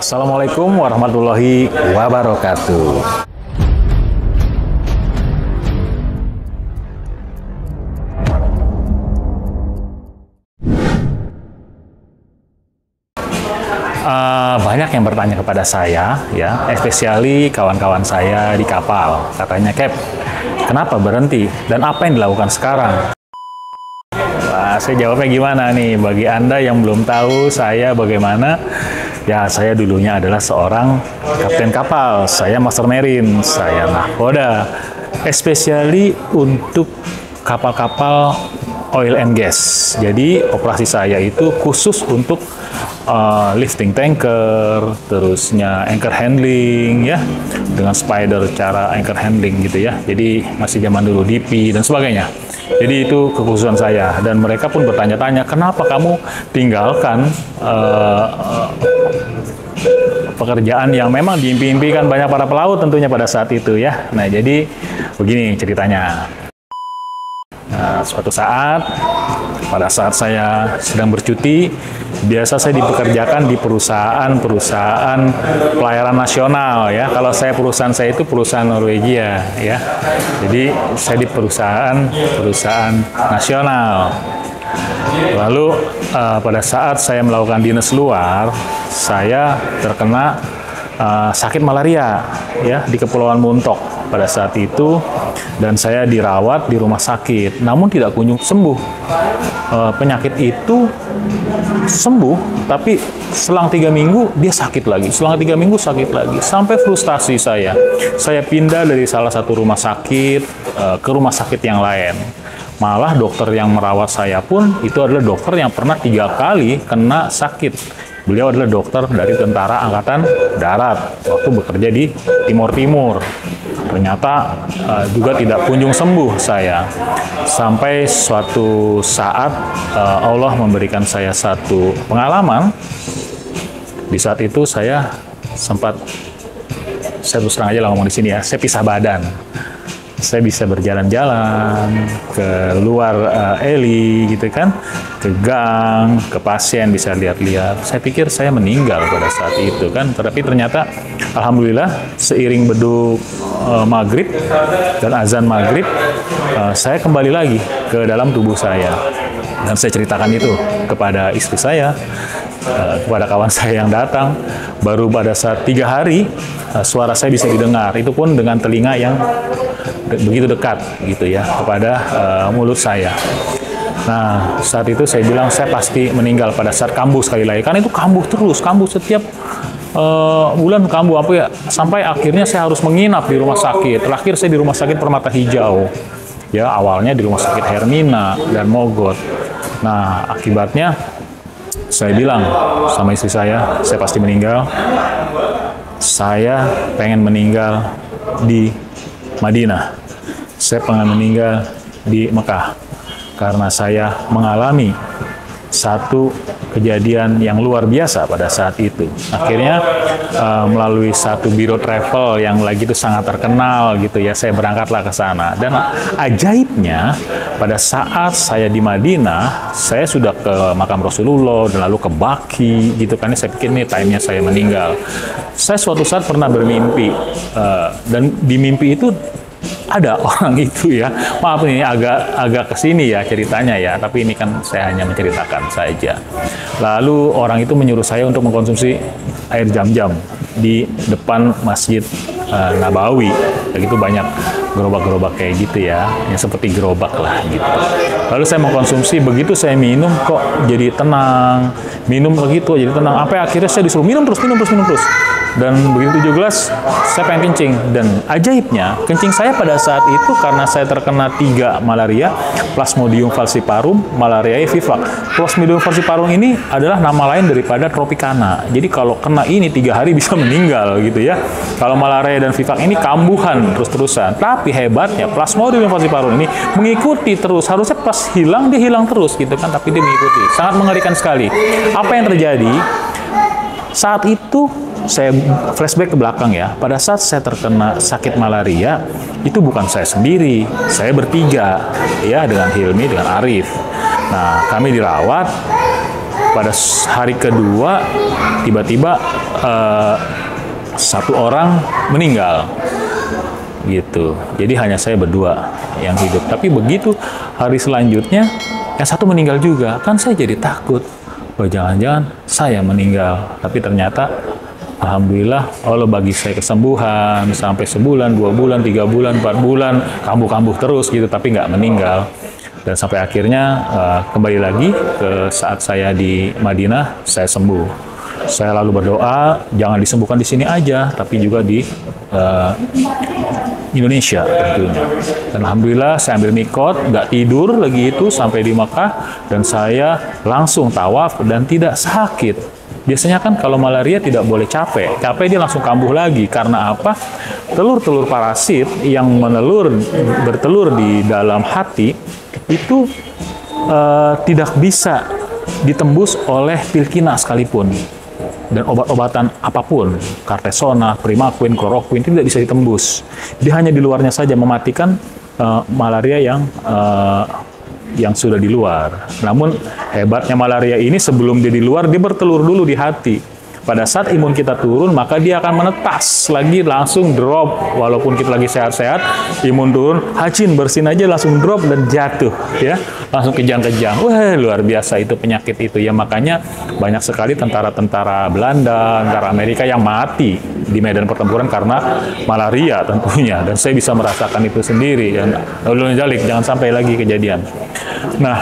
Assalamualaikum warahmatullahi wabarakatuh. Banyak yang bertanya kepada saya, ya, especially kawan-kawan saya di kapal. Katanya, Cap, kenapa berhenti? Dan apa yang dilakukan sekarang? Nah, saya jawabnya gimana nih? Bagi Anda yang belum tahu saya bagaimana, ya saya dulunya adalah seorang kapten kapal. Saya Master Marine, saya nahkoda. Especially untuk kapal-kapal oil and gas. Jadi operasi saya itu khusus untuk lifting tanker, terusnya anchor handling, ya, dengan spider cara anchor handling gitu ya. Jadi masih zaman dulu DP dan sebagainya. Jadi itu kekhususan saya, dan mereka pun bertanya-tanya, kenapa kamu tinggalkan pekerjaan yang memang diimpi-impikan banyak para pelaut tentunya pada saat itu ya. Nah, jadi begini ceritanya. Suatu saat, pada saat saya sedang bercuti, biasa saya dipekerjakan di perusahaan pelayaran nasional ya. Kalau perusahaan saya itu perusahaan Norwegia ya. Jadi saya di perusahaan nasional. Lalu pada saat saya melakukan dinas luar, saya terkena sakit malaria ya di Kepulauan Muntok pada saat itu, dan saya dirawat di rumah sakit, namun tidak kunjung sembuh. Penyakit itu sembuh, tapi selang 3 minggu dia sakit lagi, selang 3 minggu sakit lagi, sampai frustasi saya. Saya pindah dari salah satu rumah sakit ke rumah sakit yang lain. Malah dokter yang merawat saya pun itu adalah dokter yang pernah 3 kali kena sakit. Beliau adalah dokter dari Tentara Angkatan Darat waktu bekerja di Timur Timur. Ternyata juga tidak kunjung sembuh saya. Sampai suatu saat Allah memberikan saya satu pengalaman. Di saat itu saya terus terang aja lah ngomong di sini ya, saya pisah badan. Saya bisa berjalan-jalan ke luar heli gitu kan, ke gang, ke pasien bisa lihat-lihat. Saya pikir saya meninggal pada saat itu kan, tapi ternyata alhamdulillah seiring beduk maghrib dan azan maghrib, saya kembali lagi ke dalam tubuh saya. Dan saya ceritakan itu kepada istri saya, kepada kawan saya yang datang. Baru pada saat 3 hari suara saya bisa didengar, itu pun dengan telinga yang begitu dekat gitu ya kepada mulut saya. Nah, saat itu saya bilang saya pasti meninggal pada saat kambuh sekali lagi, karena itu kambuh terus, kambuh setiap bulan kambuh apa ya, sampai akhirnya saya harus menginap di rumah sakit. Terakhir saya di rumah sakit Permata Hijau ya, awalnya di rumah sakit Hermina dan Mogot. Nah, akibatnya saya bilang sama istri saya pasti meninggal. Saya pengen meninggal di Madinah. Saya pengen meninggal di Mekah. Karena saya mengalami satu kejadian yang luar biasa pada saat itu. Akhirnya melalui satu biro travel yang lagi itu sangat terkenal gitu ya, saya berangkatlah ke sana. Dan ajaibnya pada saat saya di Madinah, saya sudah ke makam Rasulullah dan lalu ke Baqi gitu kan. Saya pikir ini time-nya saya meninggal. Saya suatu saat pernah bermimpi dan di mimpi itu ada orang itu ya. Maaf ini agak kesini ya ceritanya ya, tapi ini kan saya hanya menceritakan saja. Lalu orang itu menyuruh saya untuk mengkonsumsi air Zam-Zam di depan Masjid Nabawi. Begitu banyak gerobak-gerobak kayak gitu ya, yang seperti gerobak lah gitu. Lalu saya mengkonsumsi, begitu saya minum kok jadi tenang. Minum begitu jadi tenang. Sampai akhirnya saya disuruh minum terus. Dan begitu 17, saya pengen kencing. Dan ajaibnya, kencing saya pada saat itu karena saya terkena 3 malaria, Plasmodium falciparum, malaria vivax. Plasmodium falciparum ini adalah nama lain daripada tropicana. Jadi kalau kena ini 3 hari bisa meninggal gitu ya. Kalau malaria dan vivax ini kambuhan terus-terusan. Tapi hebatnya, Plasmodium falciparum ini mengikuti terus. Harusnya pas hilang, dia hilang terus gitu kan. Tapi dia mengikuti. Sangat mengerikan sekali. Apa yang terjadi? Saat itu saya flashback ke belakang ya, pada saat saya terkena sakit malaria, itu bukan saya sendiri, saya bertiga, ya, dengan Hilmi, dengan Arif. Nah, kami dirawat, pada hari kedua, tiba-tiba eh, satu orang meninggal gitu. Jadi hanya saya berdua yang hidup. Tapi begitu hari selanjutnya yang satu meninggal juga, kan saya jadi takut. Oh, jangan-jangan saya meninggal. Tapi ternyata alhamdulillah Allah bagi saya kesembuhan sampai sebulan, 2 bulan, 3 bulan, 4 bulan, kambuh-kambuh terus gitu, tapi nggak meninggal. Dan sampai akhirnya kembali lagi ke saat saya di Madinah, saya sembuh. Saya lalu berdoa, jangan disembuhkan di sini aja, tapi juga di Indonesia tentunya. Dan alhamdulillah saya ambil mikot, nggak tidur lagi itu sampai di Makkah, dan saya langsung tawaf dan tidak sakit. Biasanya kan kalau malaria tidak boleh capek dia langsung kambuh lagi. Karena apa? Telur-telur parasit yang bertelur di dalam hati itu tidak bisa ditembus oleh pil kina sekalipun. Dan obat-obatan apapun, Kartesona, Primaquine, Chloroquine, tidak bisa ditembus. Dia hanya di luarnya saja mematikan malaria yang sudah di luar. Namun hebatnya malaria ini sebelum dia di luar, dia bertelur dulu di hati. Pada saat imun kita turun, maka dia akan menetas lagi, langsung drop. Walaupun kita lagi sehat-sehat, imun turun, hacin, bersin aja langsung drop dan jatuh, ya, langsung kejang-kejang. Wah, luar biasa itu penyakit itu ya. Makanya banyak sekali tentara-tentara Belanda, tentara Amerika yang mati di medan pertempuran karena malaria tentunya. Dan saya bisa merasakan itu sendiri. Dan jangan sampai lagi kejadian. Nah,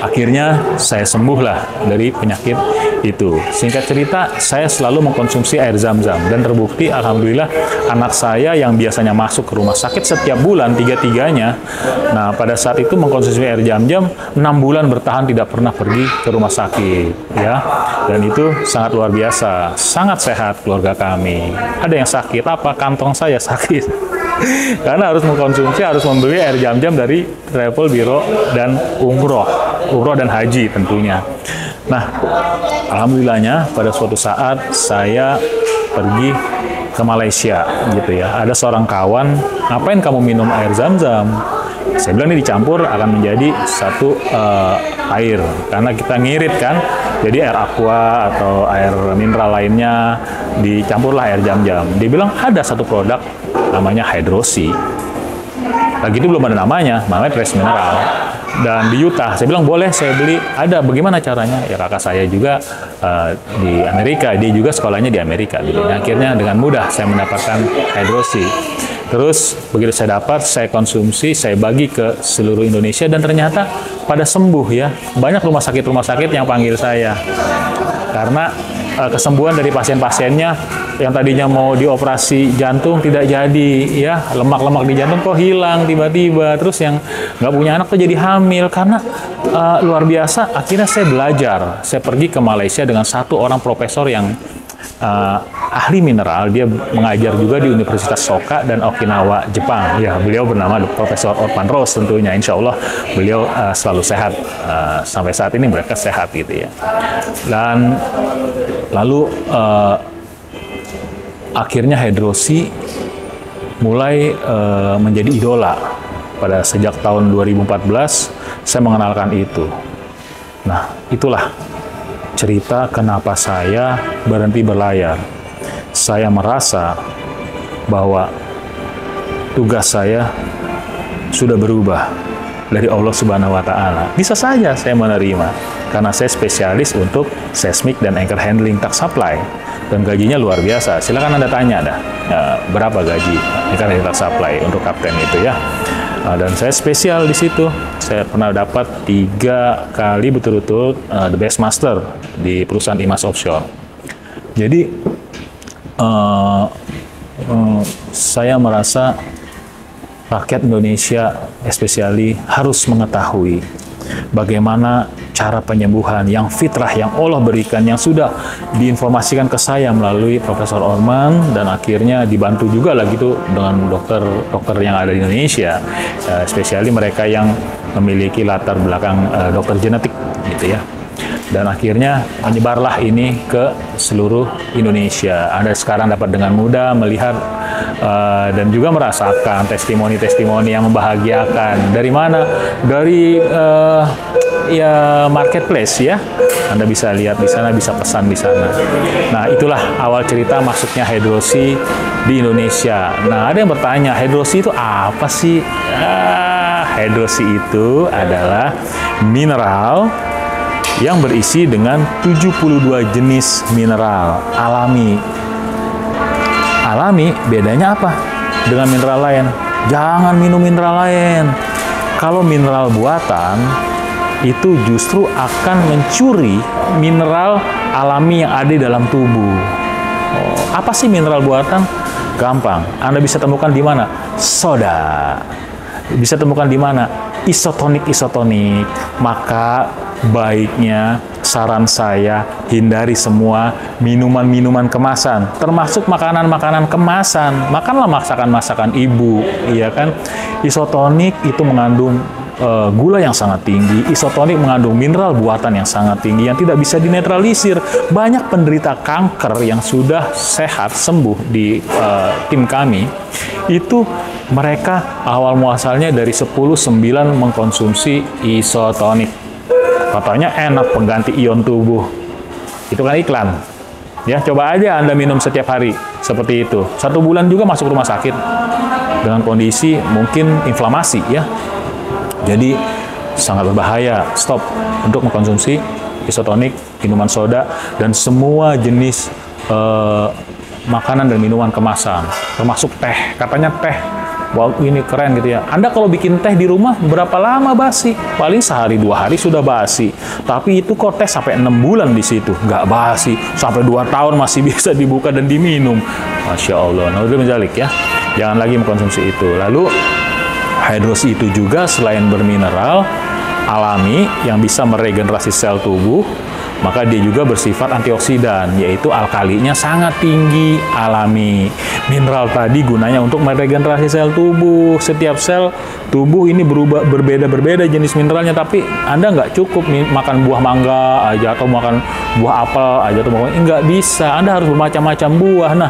akhirnya saya sembuhlah dari penyakit itu. Singkat cerita, saya selalu mengkonsumsi air zam-zam. Dan terbukti, alhamdulillah, anak saya yang biasanya masuk ke rumah sakit setiap bulan, 3-3-nya, nah pada saat itu mengkonsumsi air zam-zam, 6 bulan bertahan tidak pernah pergi ke rumah sakit. Ya. Dan itu sangat luar biasa. Sangat sehat keluarga kami. Ada yang sakit, apa? Kantong saya sakit. Karena harus mengkonsumsi, harus membeli air zam-zam dari travel biro dan umroh dan haji tentunya. Nah, alhamdulillahnya pada suatu saat saya pergi ke Malaysia gitu ya. Ada seorang kawan, ngapain kamu minum air zam-zam? Saya bilang ini dicampur akan menjadi satu air, karena kita ngirit kan. Jadi air aqua atau air mineral lainnya dicampurlah air zam-zam. Dia bilang ada satu produk namanya Hydrosi. Lagi itu belum ada namanya Trace Mineral. Dan di Utah, saya bilang boleh saya beli. Ada, bagaimana caranya? Ya kakak saya juga di Amerika, dia juga sekolahnya di Amerika. Akhirnya dengan mudah saya mendapatkan Hydrosi. Terus begitu saya dapat, saya konsumsi, saya bagi ke seluruh Indonesia dan ternyata pada sembuh ya. Banyak rumah sakit yang panggil saya. Karena kesembuhan dari pasien-pasiennya yang tadinya mau dioperasi jantung tidak jadi, ya, lemak-lemak di jantung kok hilang tiba-tiba, terus yang nggak punya anak tuh jadi hamil. Karena luar biasa, akhirnya saya belajar. Saya pergi ke Malaysia dengan satu orang profesor yang ahli mineral. Dia mengajar juga di Universitas Soka dan Okinawa, Jepang. Ya, beliau bernama Profesor Orpan Rose tentunya. Insya Allah beliau selalu sehat. Sampai saat ini mereka sehat gitu ya. Dan lalu akhirnya Hydrosi mulai menjadi idola. Pada sejak tahun 2014 saya mengenalkan itu. Nah, itulah cerita kenapa saya berhenti berlayar. Saya merasa bahwa tugas saya sudah berubah dari Allah Subhanahu wa Ta'ala. Bisa saja saya menerima karena saya spesialis untuk seismic dan anchor handling truck supply. Dan gajinya luar biasa. Silakan Anda tanya dah, berapa gaji anchor handling truck supply untuk kapten itu ya. Dan saya spesial di situ. Saya pernah dapat 3 kali betul-betul the best master di perusahaan IMAS Offshore. Jadi saya merasa rakyat Indonesia especially harus mengetahui bagaimana cara penyembuhan yang fitrah yang Allah berikan, yang sudah diinformasikan ke saya melalui Profesor Orman, dan akhirnya dibantu juga lagi tuh dengan dokter yang ada di Indonesia, especially mereka yang memiliki latar belakang dokter genetik gitu ya. Dan akhirnya menyebarlah ini ke seluruh Indonesia. Anda sekarang dapat dengan mudah melihat dan juga merasakan testimoni-testimoni yang membahagiakan. Dari mana? Dari ya marketplace ya. Anda bisa lihat di sana, bisa pesan di sana. Nah, itulah awal cerita masuknya hidrosi di Indonesia. Nah, ada yang bertanya, hidrosi itu apa sih? Hidrosi itu adalah mineral yang berisi dengan 72 jenis mineral alami. Alami bedanya apa dengan mineral lain? Jangan minum mineral lain. Kalau mineral buatan itu justru akan mencuri mineral alami yang ada di dalam tubuh. Apa sih mineral buatan? Gampang. Anda bisa temukan di mana? Soda. Bisa temukan di mana? Isotonik. Maka baiknya saran saya hindari semua minuman-minuman kemasan, termasuk makanan-makanan kemasan. Makanlah masakan-masakan ibu, iya kan? Isotonik itu mengandung gula yang sangat tinggi. Isotonik mengandung mineral buatan yang sangat tinggi yang tidak bisa dinetralisir. Banyak penderita kanker yang sudah sehat sembuh di tim kami itu mereka awal muasalnya dari 10-9 mengkonsumsi isotonik. Katanya enak pengganti ion tubuh. Itu kan iklan. Ya, coba aja Anda minum setiap hari seperti itu. 1 bulan juga masuk rumah sakit dengan kondisi mungkin inflamasi ya. Jadi sangat berbahaya. Stop untuk mengkonsumsi isotonik, minuman soda dan semua jenis makanan dan minuman kemasan, termasuk teh. Katanya teh, wow ini keren gitu ya. Anda kalau bikin teh di rumah berapa lama basi? Paling sehari 2 hari sudah basi. Tapi itu kok teh sampai 6 bulan di situ, nggak basi. Sampai 2 tahun masih bisa dibuka dan diminum. Masya Allah. Nah, udah menjalik ya. Jangan lagi mengkonsumsi itu. Lalu hidrosi itu juga selain bermineral alami yang bisa meregenerasi sel tubuh, maka dia juga bersifat antioksidan, yaitu alkalinya sangat tinggi, alami. Mineral tadi gunanya untuk meregenerasi sel tubuh. Setiap sel tubuh ini berbeda-berbeda jenis mineralnya, tapi Anda nggak cukup makan buah mangga aja, atau makan buah apel aja, atau nggak bisa. Anda harus bermacam-macam buah. Nah,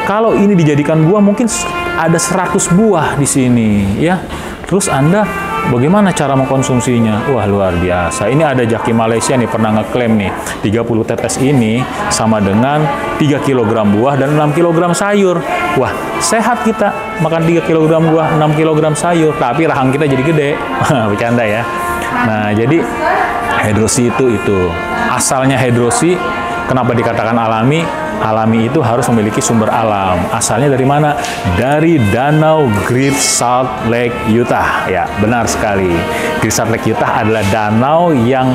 kalau ini dijadikan buah, mungkin ada 100 buah di sini, ya. Terus Anda bagaimana cara mengkonsumsinya? Wah, luar biasa. Ini ada Jaki Malaysia nih, pernah ngeklaim nih, 30 tetes ini sama dengan 3 kg buah dan 6 kg sayur. Wah, sehat kita. Makan 3 kg buah, 6 kg sayur, tapi rahang kita jadi gede. Bercanda ya. Nah, jadi hidrosi itu. Asalnya hidrosi, kenapa dikatakan alami? Alami itu harus memiliki sumber alam. Asalnya dari mana? Dari Danau Great Salt Lake, Utah. Ya, benar sekali. Great Salt Lake, Utah adalah danau yang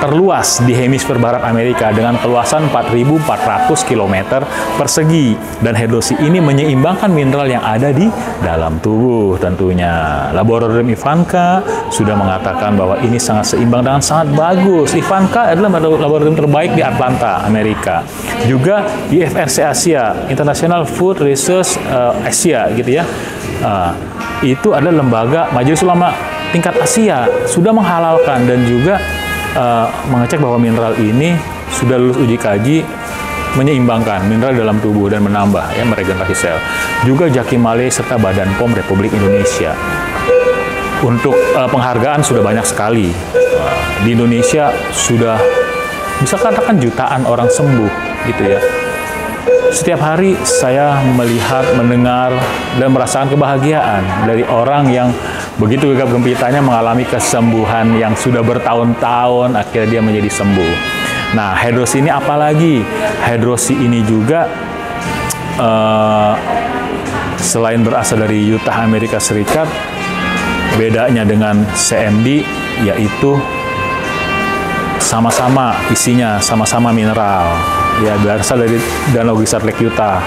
terluas di hemisfer barat Amerika dengan keluasan 4.400 km persegi. Dan hidrosi ini menyeimbangkan mineral yang ada di dalam tubuh tentunya. Laboratorium Ivanka sudah mengatakan bahwa ini sangat seimbang dan sangat bagus. Ivanka adalah laboratorium terbaik di Atlanta, Amerika. Juga IFRC Asia, International Food Research Asia gitu ya. Itu adalah lembaga Majelis Ulama tingkat Asia sudah menghalalkan dan juga mengecek bahwa mineral ini sudah lulus uji kaji menyeimbangkan mineral dalam tubuh dan menambah ya meregenerasi sel. Juga Jaki Malay serta Badan POM Republik Indonesia. Untuk penghargaan sudah banyak sekali. Di Indonesia sudah bisa katakan jutaan orang sembuh gitu ya. Setiap hari saya melihat, mendengar, dan merasakan kebahagiaan dari orang yang begitu gegap gempitanya mengalami kesembuhan yang sudah bertahun-tahun, akhirnya dia menjadi sembuh. Nah, hidrosi ini apalagi? Hidrosi ini juga selain berasal dari Utah, Amerika Serikat, bedanya dengan CMD yaitu sama-sama isinya, sama-sama mineral. Ya, berasal dari Danau Great Salt Lake, Utah.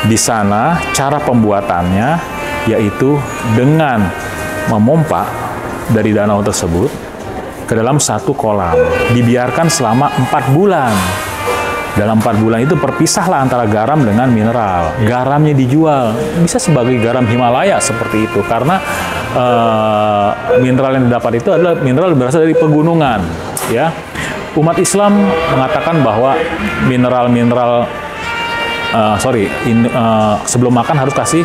Di sana cara pembuatannya yaitu dengan memompa dari danau tersebut ke dalam satu kolam. Dibiarkan selama 4 bulan. Dalam 4 bulan itu berpisahlah antara garam dengan mineral. Garamnya dijual, bisa sebagai garam Himalaya seperti itu. Karena mineral yang didapat itu adalah mineral yang berasal dari pegunungan. Ya, umat Islam mengatakan bahwa sebelum makan harus kasih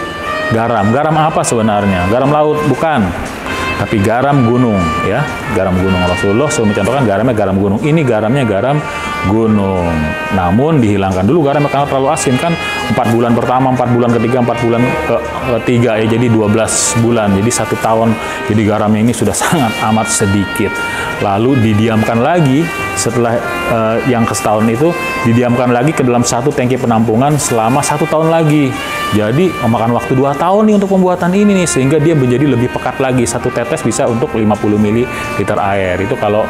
garam. Garam apa sebenarnya? Garam laut? Bukan. Tapi garam gunung, ya. garam gunung. Rasulullah selalu mencontohkan garamnya garam gunung. Ini garamnya garam gunung. Namun dihilangkan dulu garamnya karena terlalu asin kan. 4 bulan pertama, 4 bulan ketiga, 4 bulan ketiga ya, jadi 12 bulan. Jadi 1 tahun. Jadi garamnya ini sudah sangat amat sedikit. Lalu didiamkan lagi setelah yang ke setahun itu didiamkan lagi ke dalam satu tangki penampungan selama 1 tahun lagi. Jadi memakan waktu 2 tahun nih untuk pembuatan ini nih, sehingga dia menjadi lebih pekat lagi. 1 tetes bisa untuk 50 ml air. Itu kalau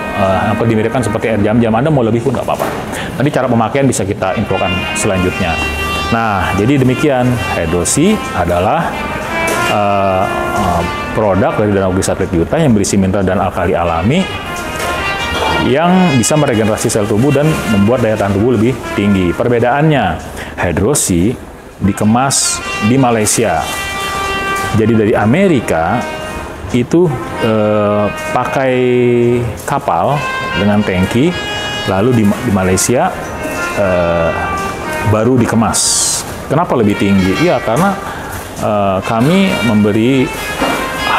dimiripkan seperti air jam-jam, Anda mau lebih pun nggak apa-apa. Nanti cara pemakaian bisa kita infokan selanjutnya. Nah, jadi demikian, Hydrosi adalah produk dari Danau Gri Satelit Yuta yang berisi mineral dan alkali alami yang bisa meregenerasi sel tubuh dan membuat daya tahan tubuh lebih tinggi. Perbedaannya, Hydrosi dikemas di Malaysia. Jadi dari Amerika itu pakai kapal dengan tangki, lalu di Malaysia baru dikemas. Kenapa lebih tinggi? Ya karena kami memberi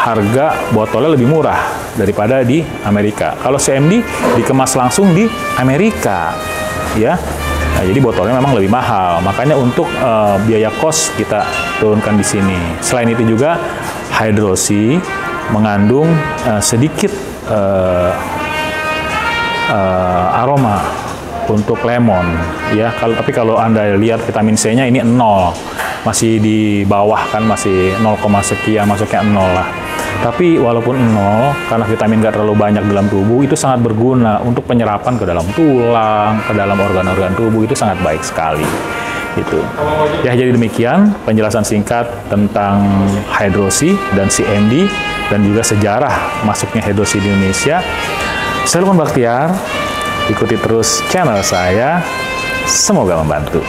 harga botolnya lebih murah daripada di Amerika. Kalau CMD dikemas langsung di Amerika, ya. Nah, jadi botolnya memang lebih mahal. Makanya untuk biaya kos kita turunkan di sini. Selain itu juga Hydrosi mengandung sedikit aroma untuk lemon, ya. Tapi kalau Anda lihat vitamin C-nya ini 0, masih di bawah kan, masih 0, sekian, masuknya 0 lah. Tapi walaupun 0, karena vitamin nggak terlalu banyak dalam tubuh, itu sangat berguna untuk penyerapan ke dalam tulang, ke dalam organ-organ tubuh, itu sangat baik sekali. Gitu. Ya, jadi demikian penjelasan singkat tentang Hydrosi dan CMD dan juga sejarah masuknya Hydrosi di Indonesia. Saya Lukman Baktiar, ikuti terus channel saya, semoga membantu.